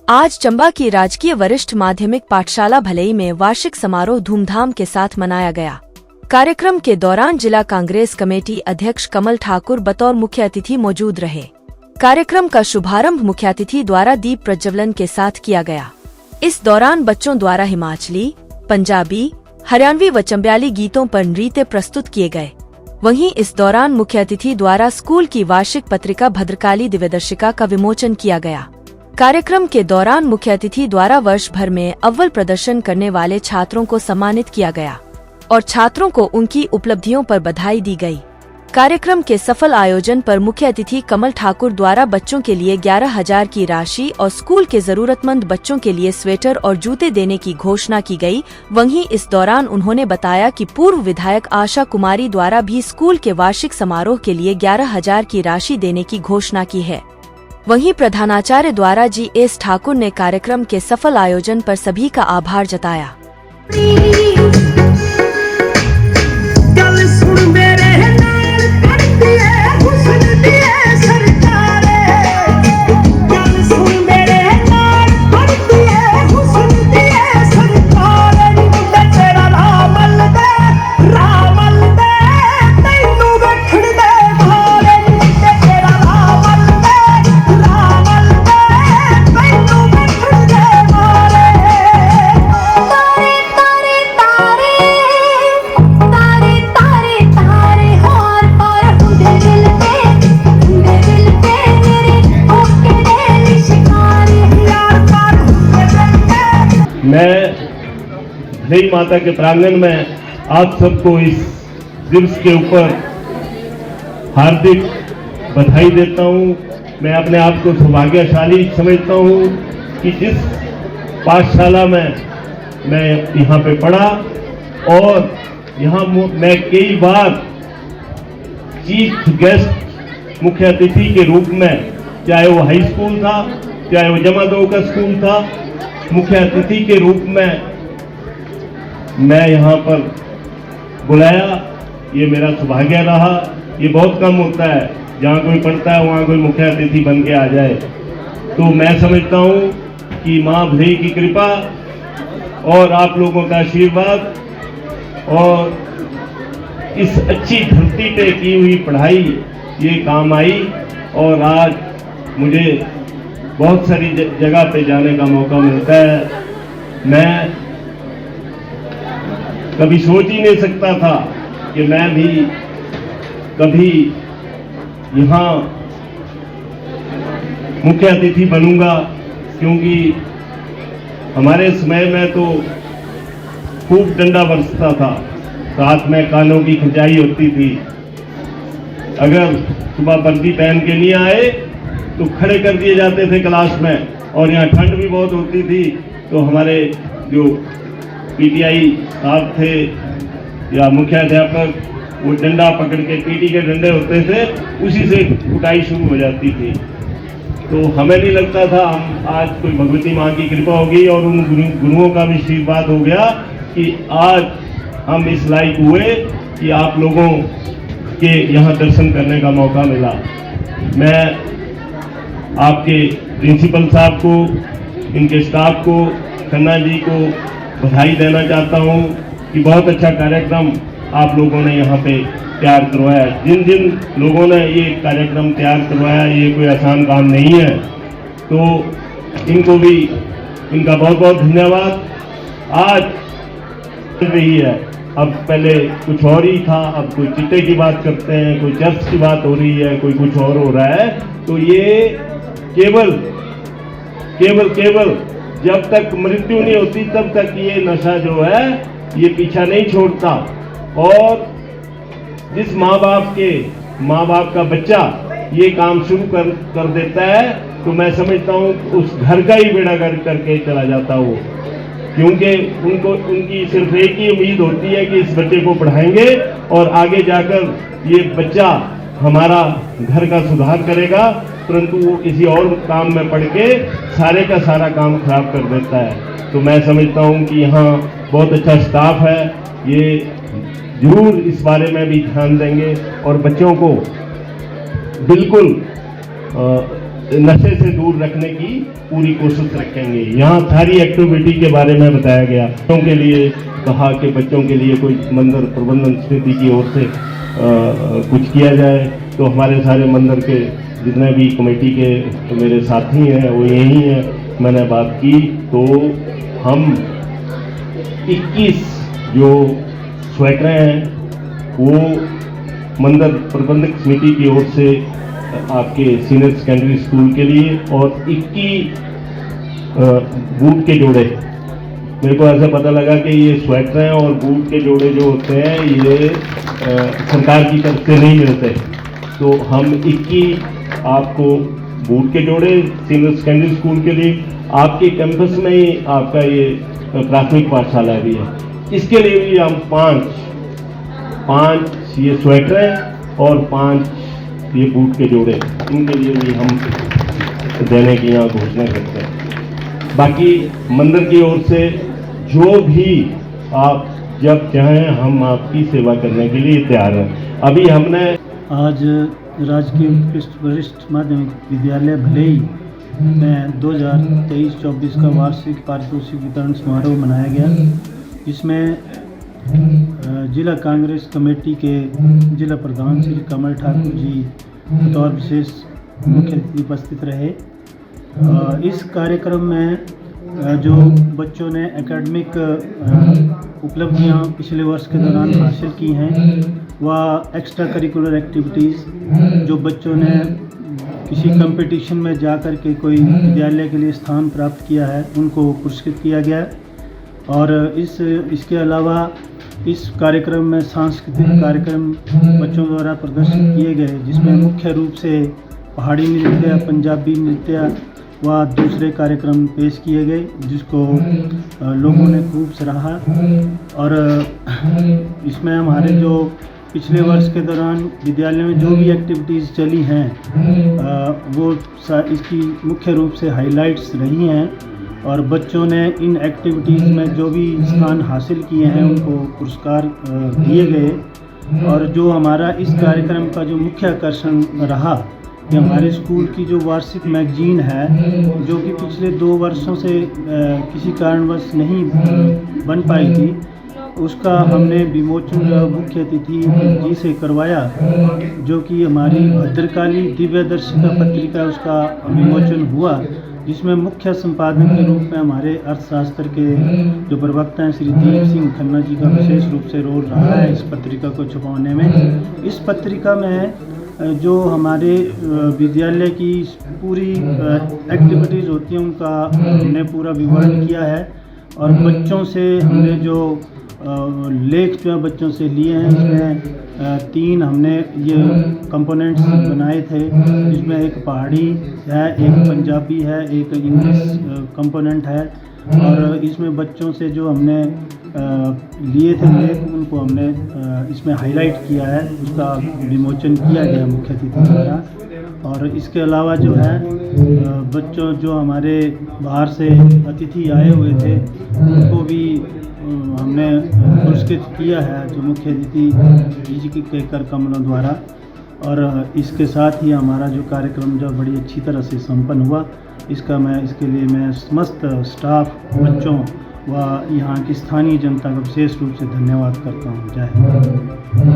आज चंबा की राजकीय वरिष्ठ माध्यमिक पाठशाला भलई में वार्षिक समारोह धूमधाम के साथ मनाया गया। कार्यक्रम के दौरान जिला कांग्रेस कमेटी अध्यक्ष कमल ठाकुर बतौर मुख्य अतिथि मौजूद रहे। कार्यक्रम का शुभारंभ मुख्य अतिथि द्वारा दीप प्रज्वलन के साथ किया गया। इस दौरान बच्चों द्वारा हिमाचली, पंजाबी, हरियाणवी व चंबयाली गीतों पर नृत्य प्रस्तुत किए गए। वहीं इस दौरान मुख्य अतिथि द्वारा स्कूल की वार्षिक पत्रिका भद्रकाली दिव्यदर्शिका का विमोचन किया गया। कार्यक्रम के दौरान मुख्य अतिथि द्वारा वर्ष भर में अव्वल प्रदर्शन करने वाले छात्रों को सम्मानित किया गया और छात्रों को उनकी उपलब्धियों पर बधाई दी गई। कार्यक्रम के सफल आयोजन पर मुख्य अतिथि कमल ठाकुर द्वारा बच्चों के लिए 11,000 की राशि और स्कूल के जरूरतमंद बच्चों के लिए स्वेटर और जूते देने की घोषणा की गई। वहीं इस दौरान उन्होंने बताया कि पूर्व विधायक आशा कुमारी द्वारा भी स्कूल के वार्षिक समारोह के लिए 11,000 की राशि देने की घोषणा की है। वहीं प्रधानाचार्य द्वारा GS ठाकुर ने कार्यक्रम के सफल आयोजन पर सभी का आभार जताया। मैं भलई माता के प्रांगण में आप सबको इस दिवस के ऊपर हार्दिक बधाई देता हूँ। मैं अपने आप को सौभाग्यशाली समझता हूँ कि जिस पाठशाला में मैं यहाँ पे पढ़ा और यहाँ मैं कई बार चीफ गेस्ट मुख्य अतिथि के रूप में, चाहे वो हाई स्कूल था, चाहे वो जमा दो का स्कूल था, मुख्य अतिथि के रूप में मैं यहाँ पर बुलाया। ये मेरा सौभाग्य रहा। ये बहुत कम होता है जहाँ कोई पढ़ता है वहाँ कोई मुख्य अतिथि बन के आ जाए। तो मैं समझता हूँ कि माँ भलई की कृपा और आप लोगों का आशीर्वाद और इस अच्छी धरती पे की हुई पढ़ाई ये काम आई और आज मुझे बहुत सारी जगह पे जाने का मौका मिलता है। मैं कभी सोच ही नहीं सकता था कि मैं भी कभी यहाँ मुख्य अतिथि बनूंगा, क्योंकि हमारे समय में तो खूब डंडा बरसता था, साथ में कानों की खिंचाई होती थी। अगर सुबह वर्दी पहन के नहीं आए तो खड़े कर दिए जाते थे क्लास में, और यहाँ ठंड भी बहुत होती थी। तो हमारे जो PTI साहब थे या मुख्य अध्यापक, वो डंडा पकड़ के, PT के डंडे होते थे, उसी से कुटाई शुरू हो जाती थी। तो हमें नहीं लगता था हम आज कोई भगवती माँ की कृपा होगी और उन गुरुओं का भी आशीर्वाद हो गया कि आज हम इस लायक हुए कि आप लोगों के यहाँ दर्शन करने का मौका मिला। मैं आपके प्रिंसिपल साहब को, इनके स्टाफ को, खन्ना जी को बधाई देना चाहता हूँ कि बहुत अच्छा कार्यक्रम आप लोगों ने यहाँ पे तैयार करवाया। जिन जिन लोगों ने ये कार्यक्रम तैयार करवाया, ये कोई आसान काम नहीं है, तो इनको भी इनका बहुत बहुत धन्यवाद। आज चल रही है, अब पहले कुछ और ही था, अब कोई चिट्टे की बात करते हैं, कोई चर्च की बात हो रही है, कोई कुछ और हो रहा है। तो ये केवल जब तक मृत्यु नहीं होती तब तक ये नशा जो है ये पीछा नहीं छोड़ता। और जिस माँ बाप का बच्चा ये काम शुरू कर देता है, तो मैं समझता हूँ उस घर का ही बेड़ा गर्क करके चला जाता हो, क्योंकि उनकी सिर्फ एक ही उम्मीद होती है कि इस बच्चे को पढ़ाएंगे और आगे जाकर ये बच्चा हमारा घर का सुधार करेगा, परंतु वो किसी और काम में पड़ के सारे का सारा काम खराब कर देता है। तो मैं समझता हूँ कि यहाँ बहुत अच्छा स्टाफ है, ये जरूर इस बारे में भी ध्यान देंगे और बच्चों को बिल्कुल नशे से दूर रखने की पूरी कोशिश रखेंगे। यहाँ सारी एक्टिविटी के बारे में बताया गया। बच्चों के लिए कहा कि बच्चों के लिए कोई मंदिर प्रबंधन समिति की ओर से कुछ किया जाए, तो हमारे सारे मंदिर के जितने भी कमेटी के मेरे साथी हैं वो यही हैं। मैंने बात की तो हम 21 जो स्वेटर हैं वो मंदिर प्रबंधक समिति की ओर से आपके सीनियर सेकेंडरी स्कूल के लिए और 21 बूट के जोड़े, मेरे को ऐसा पता लगा कि ये स्वेटर हैं और बूट के जोड़े जो होते हैं ये सरकार की तरफ से नहीं मिलते, तो हम 21 आपको बूट के जोड़े सीनियर सेकेंडरी स्कूल के लिए, आपके कैंपस में ही आपका ये प्राथमिक पाठशाला भी है, इसके लिए भी हम 5 ये स्वेटर हैं और 5 ये बूट के जोड़े, इनके लिए भी हम देने की यहाँ घोषणा करते हैं। बाकी मंदिर की ओर से जो भी आप जब चाहें हम आपकी सेवा करने के लिए तैयार हैं। अभी हमने आज राजकीय उत्कृष्ट वरिष्ठ माध्यमिक विद्यालय भलेई में 2023-24 का वार्षिक पारितोषिक वितरण समारोह मनाया गया। इसमें जिला कांग्रेस कमेटी के जिला प्रधान श्री कमल ठाकुर जी बतौर विशेष मुख्य अतिथि उपस्थित रहे। इस कार्यक्रम में जो बच्चों ने एकेडमिक उपलब्धियां पिछले वर्ष के दौरान हासिल की हैं व एक्स्ट्रा करिकुलर एक्टिविटीज़ जो बच्चों ने किसी कंपटीशन में जाकर के कोई विद्यालय के लिए स्थान प्राप्त किया है उनको पुरस्कृत किया गया है। और इसके अलावा इस कार्यक्रम में सांस्कृतिक कार्यक्रम बच्चों द्वारा प्रदर्शित किए गए, जिसमें मुख्य रूप से पहाड़ी नृत्य, पंजाबी नृत्य व दूसरे कार्यक्रम पेश किए गए, जिसको लोगों ने खूब सराहा। और इसमें हमारे जो पिछले वर्ष के दौरान विद्यालय में जो भी एक्टिविटीज़ चली हैं वो इसकी मुख्य रूप से हाइलाइट्स रही हैं और बच्चों ने इन एक्टिविटीज़ में जो भी स्थान हासिल किए हैं उनको पुरस्कार दिए गए। और जो हमारा इस कार्यक्रम का जो मुख्य आकर्षण रहा कि हमारे स्कूल की जो वार्षिक मैगजीन है जो कि पिछले 2 वर्षों से किसी कारणवश नहीं बन पाई थी, उसका हमने विमोचन मुख्य अतिथि जी से करवाया, जो कि हमारी भद्रकाली दिव्य दर्शिका पत्रिका उसका विमोचन हुआ, जिसमें मुख्य संपादक के रूप में हमारे अर्थशास्त्र के जो प्रवक्ता हैं श्री दीप सिंह खन्ना जी का विशेष रूप से रोल रहा है इस पत्रिका को छपवाने में। इस पत्रिका में जो हमारे विद्यालय की पूरी एक्टिविटीज़ होती हैं उनका हमने पूरा विवरण किया है। और बच्चों से हमने जो लेख जो है बच्चों से लिए हैं, इसमें 3 हमने ये कंपोनेंट्स बनाए थे, जिसमें एक पहाड़ी है, एक पंजाबी है, एक इंग्लिश कंपोनेंट है। और इसमें बच्चों से जो हमने लिए थे लेख उनको हमने इसमें हाईलाइट किया है, उसका विमोचन किया गया मुख्य अतिथि द्वारा। और इसके अलावा जो है बच्चों जो हमारे बाहर से अतिथि आए हुए थे उनको भी हमने पुरस्कृत किया है जो मुख्य अतिथि जी के कर कमलों द्वारा। और इसके साथ ही हमारा जो कार्यक्रम जो बड़ी अच्छी तरह से संपन्न हुआ, इसके लिए मैं समस्त स्टाफ, बच्चों व यहाँ की स्थानीय जनता का विशेष रूप से धन्यवाद करता हूँ। जय हिंद।